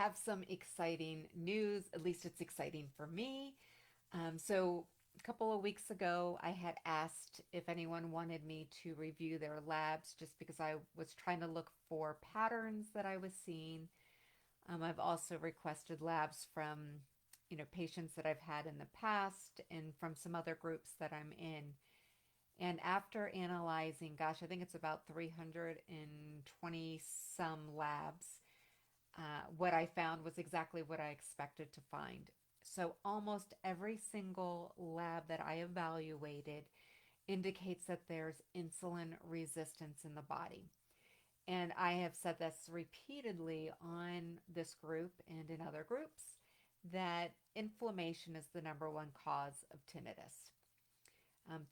have some exciting news. At least it's exciting for me. So, a couple of weeks ago, I had asked if anyone wanted me to review their labs just because I was trying to look for patterns that I was seeing. I've also requested labs from, patients that I've had in the past and from some other groups that I'm in. And after analyzing, gosh, I think it's about 320 some labs, what I found was exactly what I expected to find. So almost every single lab that I evaluated indicates that there's insulin resistance in the body. And I have said this repeatedly on this group and in other groups that inflammation is the number one cause of tinnitus.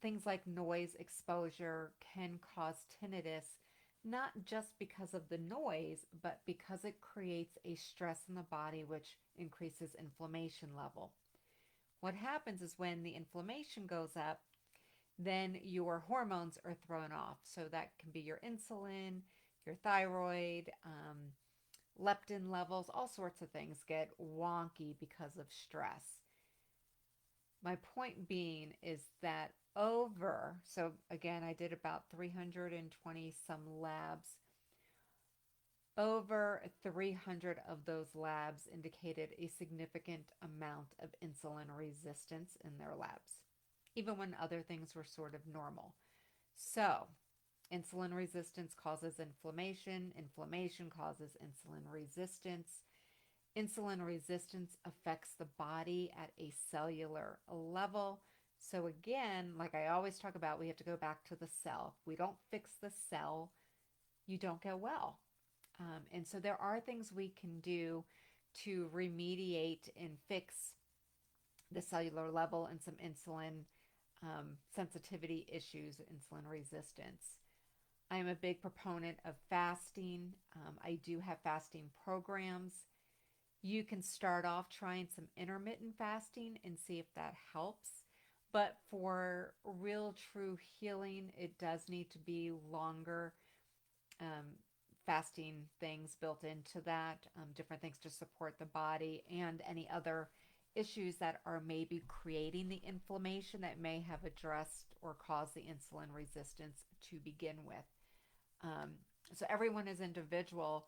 Things like noise exposure can cause tinnitus, not just because of the noise, but because it creates a stress in the body, which increases inflammation level. What happens is when the inflammation goes up, then your hormones are thrown off. So that can be your insulin, your thyroid, leptin levels, all sorts of things get wonky because of stress. My point being is that so again, I did about 320 some labs. Over 300 of those labs indicated a significant amount of insulin resistance in their labs, even when other things were sort of normal. So, insulin resistance causes inflammation, inflammation causes insulin resistance. Insulin resistance affects the body at a cellular level. So, again, like I always talk about, we have to go back to the cell. If we don't fix the cell, you don't get well. And so, there are things we can do to remediate and fix the cellular level and some insulin sensitivity issues, insulin resistance. I am a big proponent of fasting. I do have fasting programs. You can start off trying some intermittent fasting and see if that helps. But for real, true healing, it does need to be longer um, fasting things built into that, different things to support the body and any other issues that are maybe creating the inflammation that may have addressed or caused the insulin resistance to begin with. Um, so everyone is individual.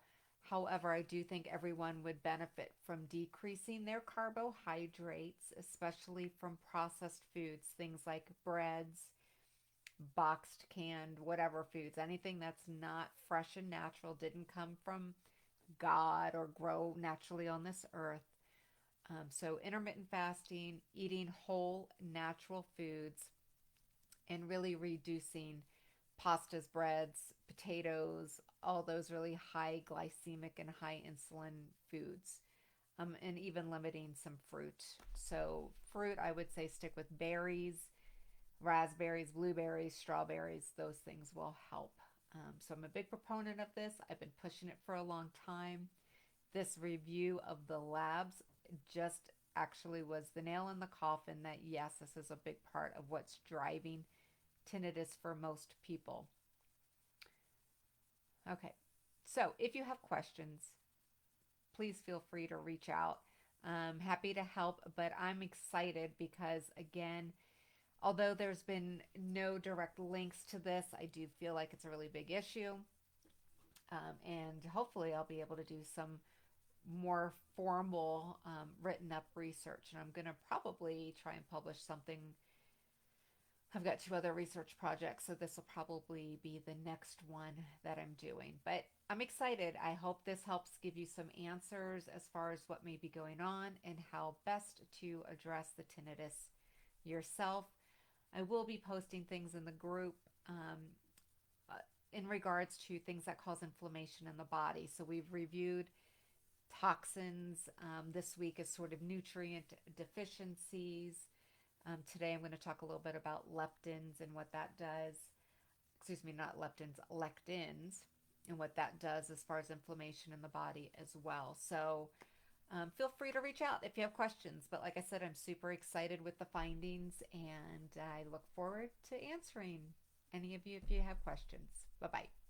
However, I do think everyone would benefit from decreasing their carbohydrates, especially from processed foods, things like breads, boxed, canned, whatever foods, anything that's not fresh and natural, didn't come from God or grow naturally on this earth. So, intermittent fasting, eating whole natural foods, and really reducing pastas, breads, potatoes, all those really high glycemic and high insulin foods, and even limiting some fruit. So, fruit, I would say stick with berries, raspberries, blueberries, strawberries, those things will help. So, I'm a big proponent of this. I've been pushing it for a long time. This review of the labs just actually was the nail in the coffin that yes, this is a big part of what's driving tinnitus for most people. Okay, so if you have questions, please feel free to reach out. I'm happy to help, but I'm excited because, again, although there's been no direct links to this, I do feel like it's a really big issue. And hopefully, I'll be able to do some more formal written up research. And I'm going to probably try and publish something. I've got two other research projects, so this will probably be the next one that I'm doing. But I'm excited. I hope this helps give you some answers as far as what may be going on and how best to address the tinnitus yourself. I will be posting things in the group uh, in regards to things that cause inflammation in the body. So we've reviewed toxins. This week is sort of nutrient deficiencies. Today I'm going to talk a little bit about leptins and what that does. Excuse me, not leptins, lectins, and what that does as far as inflammation in the body as well. So feel free to reach out if you have questions. But like I said, I'm super excited with the findings and I look forward to answering any of you if you have questions. Bye bye.